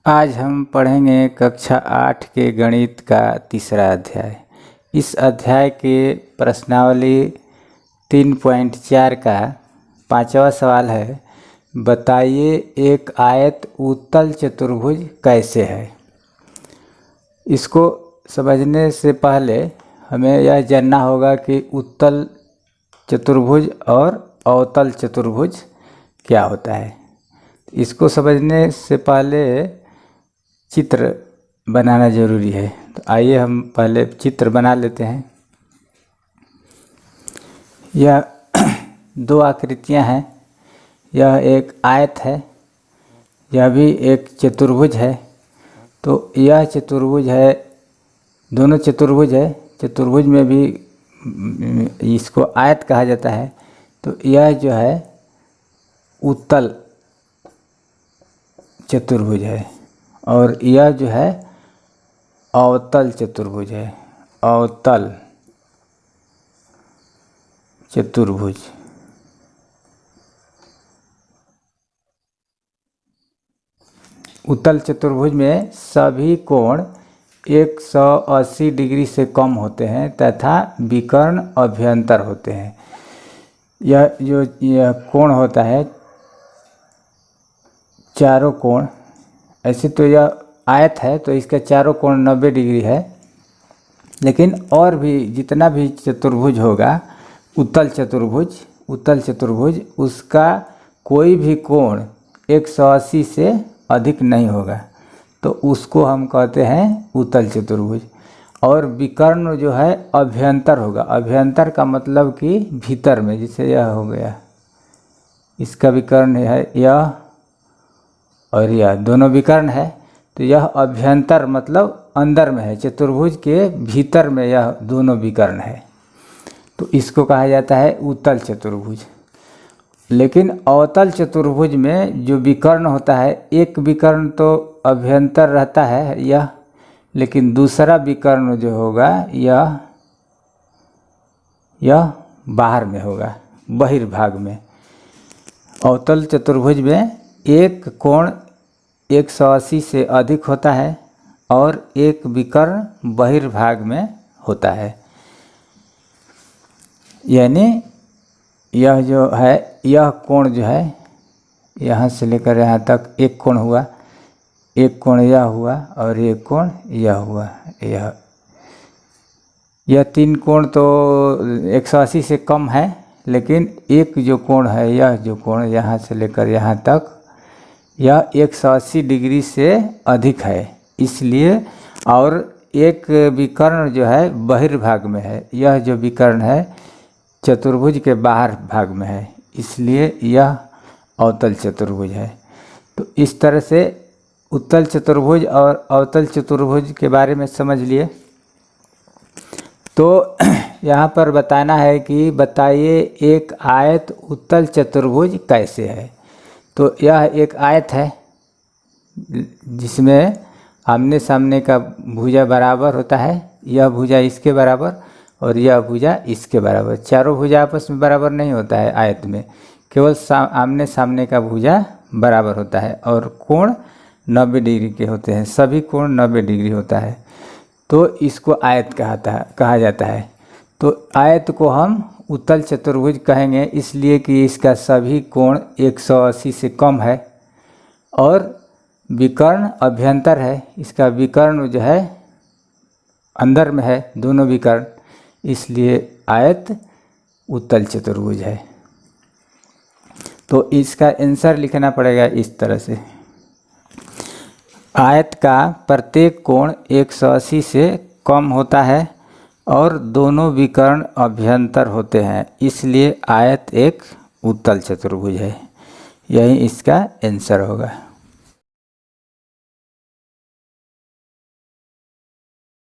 आज हम पढ़ेंगे कक्षा 8 के गणित का तीसरा अध्याय। इस अध्याय के प्रश्नावली 3.4 का 5वां सवाल है, बताइए एक आयत उत्तल चतुर्भुज कैसे है। इसको समझने से पहले हमें यह जानना होगा कि उत्तल चतुर्भुज और अवतल चतुर्भुज क्या होता है। इसको समझने से पहले चित्र बनाना जरूरी है। तो आइए हम पहले चित्र बना लेते हैं। यह दो आकृतियां हैं। यह एक आयत है, यह भी एक चतुर्भुज है। तो यह चतुर्भुज है, दोनों चतुर्भुज है। चतुर्भुज में भी इसको आयत कहा जाता है। तो यह जो है उत्तल चतुर्भुज है और यह जो है अवतल चतुर्भुज है। अवतल चतुर्भुज। उत्तल चतुर्भुज में सभी कोण 180 डिग्री से कम होते हैं तथा विकर्ण अभ्यंतर होते हैं। यह कोण होता है चारों कोण। ऐसे तो यह आयत है तो इसका चारों कोण 90 डिग्री है, लेकिन और भी जितना भी चतुर्भुज होगा उत्तल चतुर्भुज उसका कोई भी कोण 180 से अधिक नहीं होगा, तो उसको हम कहते हैं उत्तल चतुर्भुज। और विकर्ण जो है अभ्यंतर होगा। अभ्यंतर का मतलब कि भीतर में, जैसे यह हो गया, इसका विकर्ण है यह और यह दोनों विकर्ण है। तो यह अभ्यंतर मतलब अंदर में है, चतुर्भुज के भीतर में यह दोनों विकर्ण है। तो इसको कहा जाता है उत्तल चतुर्भुज। लेकिन अवतल चतुर्भुज में जो विकर्ण होता है, एक विकर्ण तो अभ्यंतर रहता है यह, लेकिन दूसरा विकर्ण जो होगा यह बाहर में होगा, बहिर्भाग में। अवतल चतुर्भुज में एक कोण 180 से अधिक होता है और एक विकर्ण बहिर्भाग में होता है। यानी यह जो है, यह कोण जो है यहाँ से लेकर यहाँ तक एक कोण हुआ, एक कोण यह हुआ और एक कोण यह हुआ। यह तीन कोण तो 180 से कम है, लेकिन एक जो कोण है, यह जो कोण यहाँ से लेकर यहाँ तक, यह 180 डिग्री से अधिक है, इसलिए। और एक विकर्ण जो है बहिर्भाग में है। यह जो विकर्ण है चतुर्भुज के बाहर भाग में है, इसलिए यह अवतल चतुर्भुज है। तो इस तरह से उत्तल चतुर्भुज और अवतल चतुर्भुज के बारे में समझ लिए। तो यहाँ पर बताना है कि बताइए एक आयत उत्तल चतुर्भुज कैसे है। तो यह एक आयत है जिसमें आमने सामने का भुजा बराबर होता है। यह भुजा इसके बराबर और यह भुजा इसके बराबर। चारों भुजा आपस में बराबर नहीं होता है आयत में, केवल आमने सामने का भुजा बराबर होता है और कोण 90 डिग्री के होते हैं। सभी कोण 90 डिग्री होता है, तो इसको आयत कहा जाता है। तो आयत को हम उत्तल चतुर्भुज कहेंगे, इसलिए कि इसका सभी कोण 180 से कम है और विकर्ण अभ्यंतर है। इसका विकर्ण जो है अंदर में है, दोनों विकर्ण, इसलिए आयत उत्तल चतुर्भुज है। तो इसका आंसर लिखना पड़ेगा इस तरह से। आयत का प्रत्येक कोण 180 से कम होता है और दोनों विकर्ण अभ्यंतर होते हैं, इसलिए आयत एक उत्तल चतुर्भुज है। यही इसका आंसर होगा।